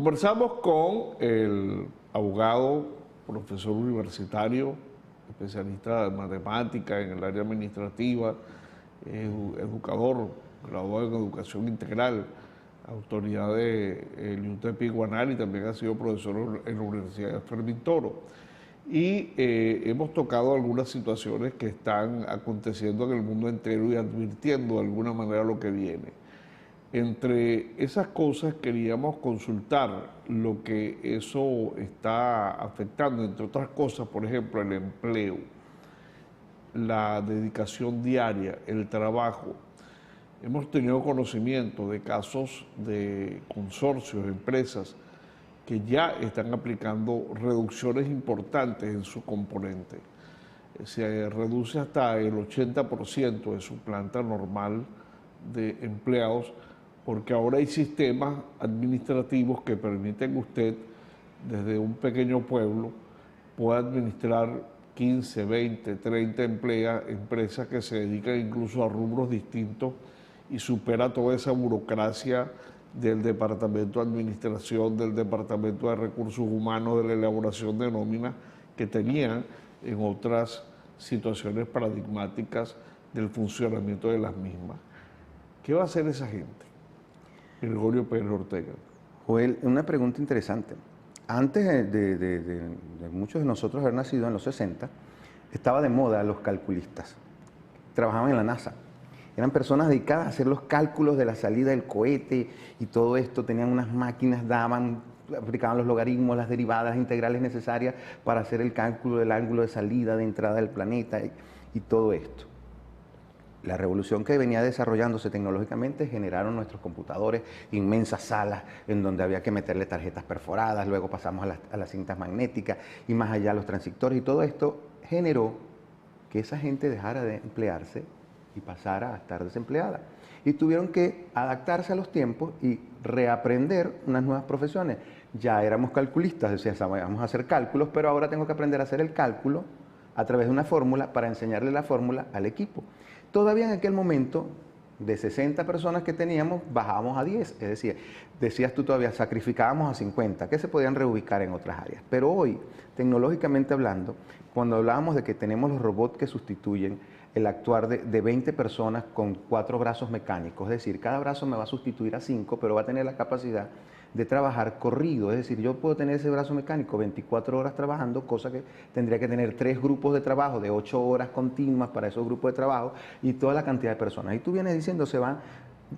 Conversamos con el abogado, profesor universitario, especialista en matemática en el área administrativa, educador, graduado en educación integral, autoridad del UTEP Iguanal, y también ha sido profesor en la Universidad de Fermín Toro. Y hemos tocado algunas situaciones que están aconteciendo en el mundo entero y advirtiendo de alguna manera lo que viene. Entre esas cosas queríamos consultar lo que eso está afectando, entre otras cosas, por ejemplo, el empleo, la dedicación diaria, el trabajo. Hemos tenido conocimiento de casos de consorcios, empresas, que ya están aplicando reducciones importantes en su componente. Se reduce hasta el 80% de su planta normal de empleados, porque ahora hay sistemas administrativos que permiten que usted, desde un pequeño pueblo, pueda administrar 15, 20, 30 empresas que se dedican incluso a rubros distintos y supera toda esa burocracia del Departamento de Administración, del Departamento de Recursos Humanos, de la elaboración de nóminas que tenían en otras situaciones paradigmáticas del funcionamiento de las mismas. ¿Qué va a hacer esa gente? Gregorio Pérez Ortega. Joel, una pregunta interesante. Antes de muchos de nosotros haber nacido en los 60, estaba de moda los calculistas. Trabajaban en la NASA. Eran personas dedicadas a hacer los cálculos de la salida del cohete y todo esto. Tenían unas máquinas, aplicaban los logaritmos, las derivadas, las integrales necesarias para hacer el cálculo del ángulo de salida, de entrada del planeta y todo esto. La revolución que venía desarrollándose tecnológicamente generaron nuestros computadores, inmensas salas en donde había que meterle tarjetas perforadas, luego pasamos a las cintas magnéticas y más allá los transistores, y todo esto generó que esa gente dejara de emplearse y pasara a estar desempleada. Y tuvieron que adaptarse a los tiempos y reaprender unas nuevas profesiones. Ya éramos calculistas, decía, vamos a hacer cálculos, pero ahora tengo que aprender a hacer el cálculo a través de una fórmula para enseñarle la fórmula al equipo. Todavía en aquel momento, de 60 personas que teníamos, bajábamos a 10. Es decir, decías tú todavía, sacrificábamos a 50, que se podían reubicar en otras áreas. Pero hoy, tecnológicamente hablando, cuando hablábamos de que tenemos los robots que sustituyen el actuar de 20 personas con 4 brazos mecánicos, es decir, cada brazo me va a sustituir a 5, pero va a tener la capacidad de trabajar corrido, es decir, yo puedo tener ese brazo mecánico 24 horas trabajando, cosa que tendría que tener 3 grupos de trabajo de 8 horas continuas para esos grupos de trabajo y toda la cantidad de personas. Y tú vienes diciendo,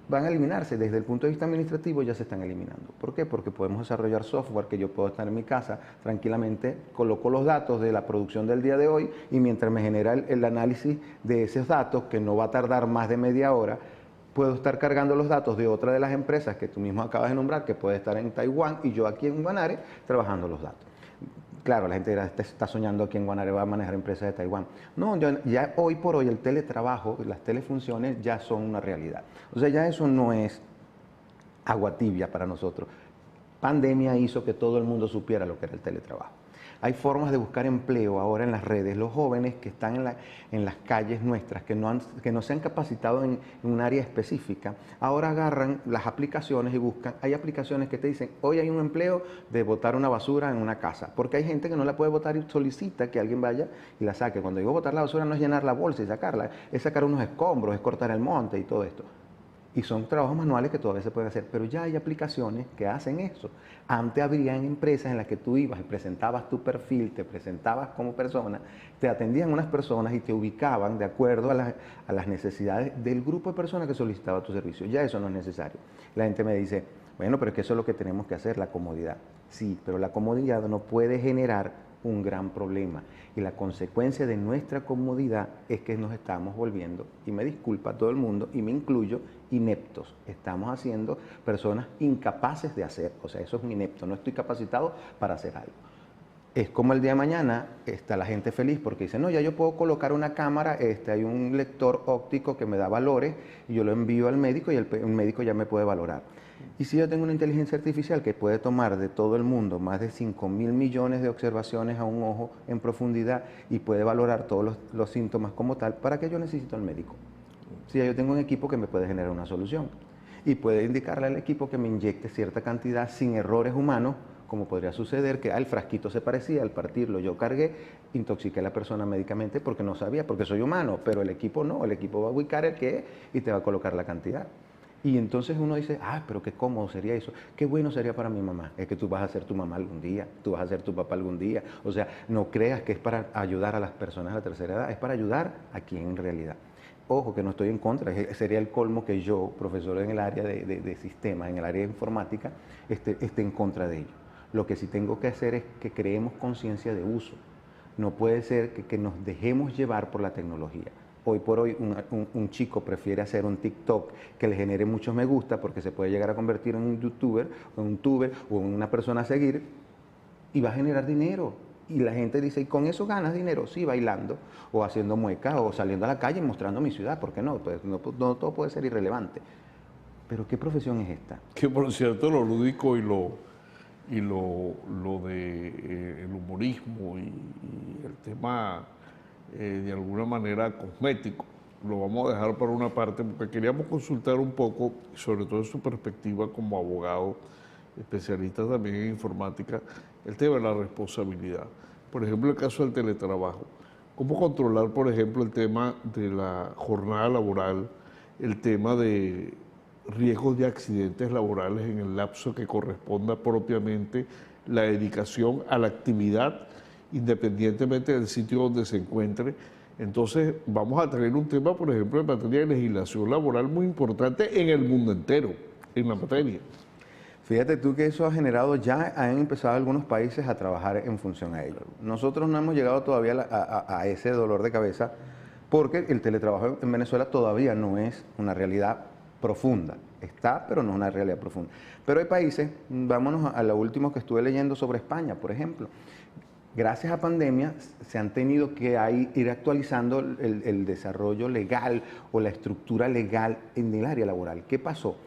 van a eliminarse, desde el punto de vista administrativo ya se están eliminando. ¿Por qué? Porque podemos desarrollar software que yo puedo estar en mi casa tranquilamente, coloco los datos de la producción del día de hoy y mientras me genera el análisis de esos datos, que no va a tardar más de media hora, puedo estar cargando los datos de otra de las empresas que tú mismo acabas de nombrar, que puede estar en Taiwán, y yo aquí en Guanare trabajando los datos. Claro, la gente está soñando que en Guanare va a manejar empresas de Taiwán. No, ya hoy por hoy el teletrabajo, las telefunciones ya son una realidad. O sea, ya eso no es agua tibia para nosotros. Pandemia hizo que todo el mundo supiera lo que era el teletrabajo. Hay formas de buscar empleo ahora en las redes. Los jóvenes que están en las calles nuestras, que no se han capacitado en un área específica, ahora agarran las aplicaciones y buscan. Hay aplicaciones que te dicen, hoy hay un empleo de botar una basura en una casa, porque hay gente que no la puede botar y solicita que alguien vaya y la saque. Cuando digo botar la basura no es llenar la bolsa y sacarla, es sacar unos escombros, es cortar el monte y todo esto. Y son trabajos manuales que todavía se pueden hacer, pero ya hay aplicaciones que hacen eso. Antes habrían empresas en las que tú ibas y presentabas tu perfil, te presentabas como persona, te atendían unas personas y te ubicaban de acuerdo a las necesidades del grupo de personas que solicitaba tu servicio. Ya eso no es necesario. La gente me dice, bueno, pero es que eso es lo que tenemos que hacer, la comodidad. Sí, pero la comodidad no puede generar un gran problema. Y la consecuencia de nuestra comodidad es que nos estamos volviendo, y me disculpa todo el mundo, y me incluyo, ineptos. Estamos haciendo personas incapaces de hacer. O sea, eso es un inepto. No estoy capacitado para hacer algo. Es como el día de mañana está la gente feliz porque dice, no, ya yo puedo colocar una cámara, hay un lector óptico que me da valores y yo lo envío al médico y el médico ya me puede valorar. Y si yo tengo una inteligencia artificial que puede tomar de todo el mundo más de 5.000 millones de observaciones a un ojo en profundidad y puede valorar todos los síntomas como tal, ¿para qué yo necesito al médico? Si ya yo tengo un equipo que me puede generar una solución. y puede indicarle al equipo que me inyecte cierta cantidad sin errores humanos, como podría suceder que el frasquito se parecía, al partirlo yo cargué, intoxiqué a la persona médicamente porque no sabía, porque soy humano, pero el equipo no, el equipo va a ubicar el que es y te va a colocar la cantidad. Y entonces uno dice, pero qué cómodo sería eso, qué bueno sería para mi mamá. Es que tú vas a ser tu mamá algún día, tú vas a ser tu papá algún día. O sea, no creas que es para ayudar a las personas de la tercera edad, es para ayudar a quien en realidad. Ojo, que no estoy en contra, sería el colmo que yo, profesor en el área de sistemas, en el área de informática, esté en contra de ello. Lo que sí tengo que hacer es que creemos conciencia de uso. No puede ser que nos dejemos llevar por la tecnología. Hoy por hoy un chico prefiere hacer un TikTok que le genere muchos me gusta porque se puede llegar a convertir en un youtuber, o en un tuber o en una persona a seguir y va a generar dinero. Y la gente dice, ¿y con eso ganas dinero? Sí, bailando o haciendo muecas o saliendo a la calle y mostrando mi ciudad. ¿Por qué no? Pues no todo puede ser irrelevante. Pero ¿qué profesión es esta? Que por cierto, lo lúdico y lo de el humorismo y el tema de alguna manera cosmético, lo vamos a dejar por una parte porque queríamos consultar un poco, sobre todo en su perspectiva como abogado, especialista también en informática, el tema de la responsabilidad. Por ejemplo, el caso del teletrabajo. ¿Cómo controlar, por ejemplo, el tema de la jornada laboral, el tema de riesgos de accidentes laborales en el lapso que corresponda propiamente la dedicación a la actividad, independientemente del sitio donde se encuentre? Entonces, vamos a traer un tema, por ejemplo, en materia de legislación laboral muy importante en el mundo entero, en la materia. Fíjate tú que eso ha generado, ya han empezado algunos países a trabajar en función a ello. Nosotros no hemos llegado todavía a ese dolor de cabeza porque el teletrabajo en Venezuela todavía no es una realidad profunda. Está, pero no es una realidad profunda. Pero hay países, vámonos a lo último que estuve leyendo sobre España, por ejemplo. Gracias a pandemia se han tenido que ir actualizando el desarrollo legal o la estructura legal en el área laboral. ¿Qué pasó?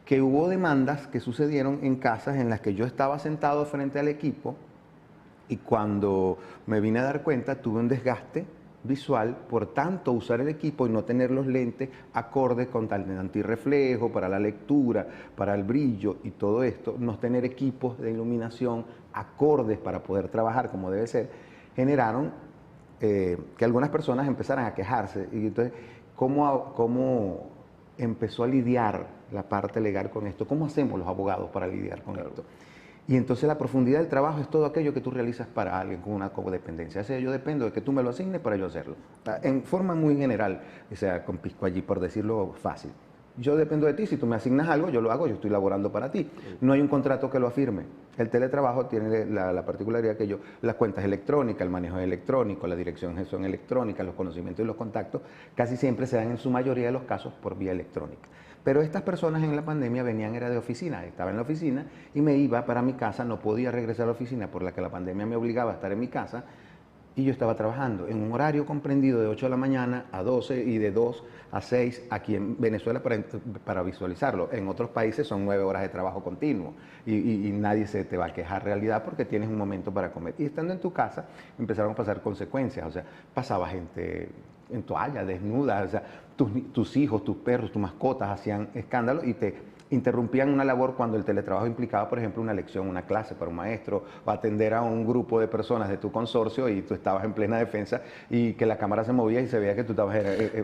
Que hubo demandas que sucedieron en casas en las que yo estaba sentado frente al equipo y cuando me vine a dar cuenta tuve un desgaste visual por tanto usar el equipo y no tener los lentes acordes con tal de antirreflejo, para la lectura, para el brillo y todo esto, no tener equipos de iluminación acordes para poder trabajar como debe ser, generaron que algunas personas empezaran a quejarse. Y entonces, ¿cómo empezó a lidiar la parte legal con esto? ¿Cómo hacemos los abogados para lidiar con esto? Y entonces la profundidad del trabajo es todo aquello que tú realizas para alguien con una codependencia. O sea, yo dependo de que tú me lo asignes para yo hacerlo. En forma muy general, o sea, con pisco allí, por decirlo fácil. Yo dependo de ti, si tú me asignas algo, yo lo hago, yo estoy laborando para ti. No hay un contrato que lo afirme. El teletrabajo tiene la particularidad que las cuentas electrónicas, el manejo es electrónico, la dirección son electrónicas, los conocimientos y los contactos casi siempre se dan en su mayoría de los casos por vía electrónica. Pero estas personas en la pandemia venían, era de oficina, estaba en la oficina y me iba para mi casa, no podía regresar a la oficina por la que la pandemia me obligaba a estar en mi casa y yo estaba trabajando en un horario comprendido de 8 de la mañana a 12 y de 2 a 6 aquí en Venezuela para visualizarlo. En otros países son 9 horas de trabajo continuo y nadie se te va a quejar realidad porque tienes un momento para comer. Y estando en tu casa empezaron a pasar consecuencias, o sea, pasaba gente en toalla, desnuda, o sea, tus hijos, tus perros, tus mascotas hacían escándalo y te interrumpían una labor cuando el teletrabajo implicaba, por ejemplo, una lección, una clase para un maestro, o atender a un grupo de personas de tu consorcio y tú estabas en plena defensa y que la cámara se movía y se veía que tú estabas...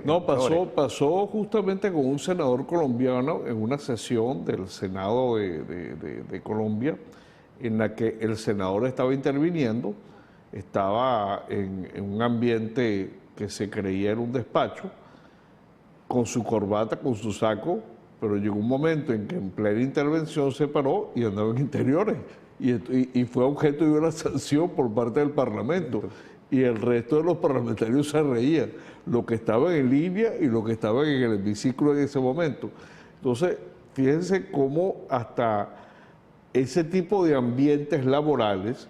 No, pasó justamente con un senador colombiano en una sesión del Senado de Colombia en la que el senador estaba interviniendo, estaba en un ambiente que se creía en un despacho, con su corbata, con su saco, pero llegó un momento en que en plena intervención se paró y andaba en interiores y fue objeto de una sanción por parte del Parlamento. Y el resto de los parlamentarios se reían, los que estaban en línea y los que estaban en el hemiciclo en ese momento. Entonces, fíjense cómo hasta ese tipo de ambientes laborales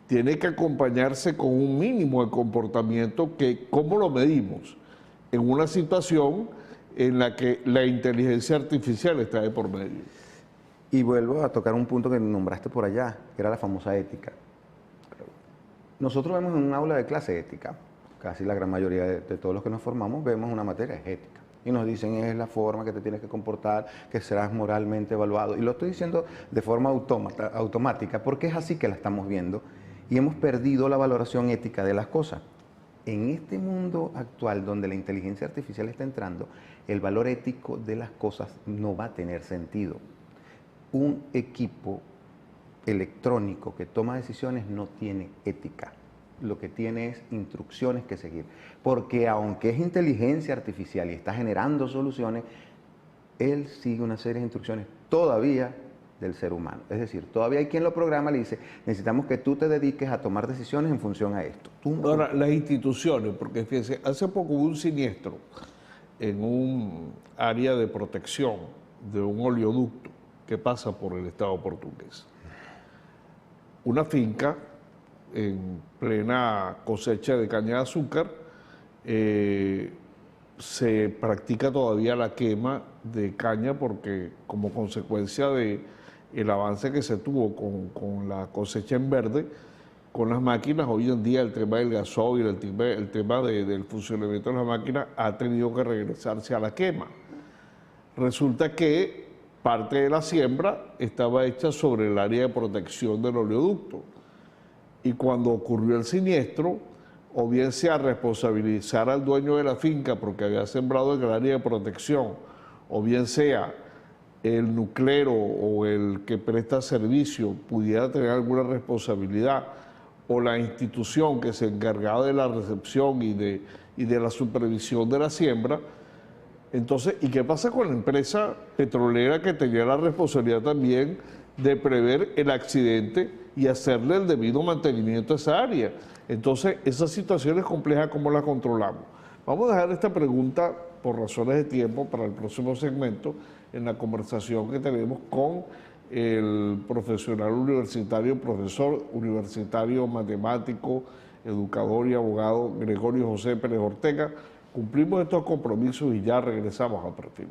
tiene que acompañarse con un mínimo de comportamiento que, ¿cómo lo medimos? En una situación en la que la inteligencia artificial está de por medio. Y vuelvo a tocar un punto que nombraste por allá, que era la famosa ética. Nosotros vemos en un aula de clase ética, casi la gran mayoría de todos los que nos formamos vemos una materia ética. y nos dicen es la forma que te tienes que comportar, que serás moralmente evaluado. Y lo estoy diciendo de forma automática porque es así que la estamos viendo y hemos perdido la valoración ética de las cosas. En este mundo actual donde la inteligencia artificial está entrando, el valor ético de las cosas no va a tener sentido. Un equipo electrónico que toma decisiones no tiene ética. Lo que tiene es instrucciones que seguir. Porque aunque es inteligencia artificial y está generando soluciones, él sigue una serie de instrucciones todavía del ser humano. Es decir, todavía hay quien lo programa y le dice, necesitamos que tú te dediques a tomar decisiones en función a esto. Ahora, las instituciones, porque fíjense, hace poco hubo un siniestro en un área de protección de un oleoducto que pasa por el Estado portugués. Una finca en plena cosecha de caña de azúcar, se practica todavía la quema de caña porque como consecuencia de el avance que se tuvo con la cosecha en verde, con las máquinas, hoy en día el tema del gasoil, el tema del funcionamiento de las máquinas ha tenido que regresarse a la quema. Resulta que parte de la siembra estaba hecha sobre el área de protección del oleoducto. Y cuando ocurrió el siniestro, o bien sea responsabilizar al dueño de la finca porque había sembrado en el área de protección, o bien sea el nuclero o el que presta servicio pudiera tener alguna responsabilidad, o la institución que se encargaba de la recepción y de la supervisión de la siembra. Entonces, ¿y qué pasa con la empresa petrolera que tenía la responsabilidad también de prever el accidente y hacerle el debido mantenimiento a esa área? Entonces, esas situaciones complejas, ¿cómo las controlamos? Vamos a dejar esta pregunta por razones de tiempo para el próximo segmento en la conversación que tenemos con el profesional universitario, profesor universitario, matemático, educador y abogado Gregorio José Pérez Ortega. Cumplimos estos compromisos y ya regresamos al perfil.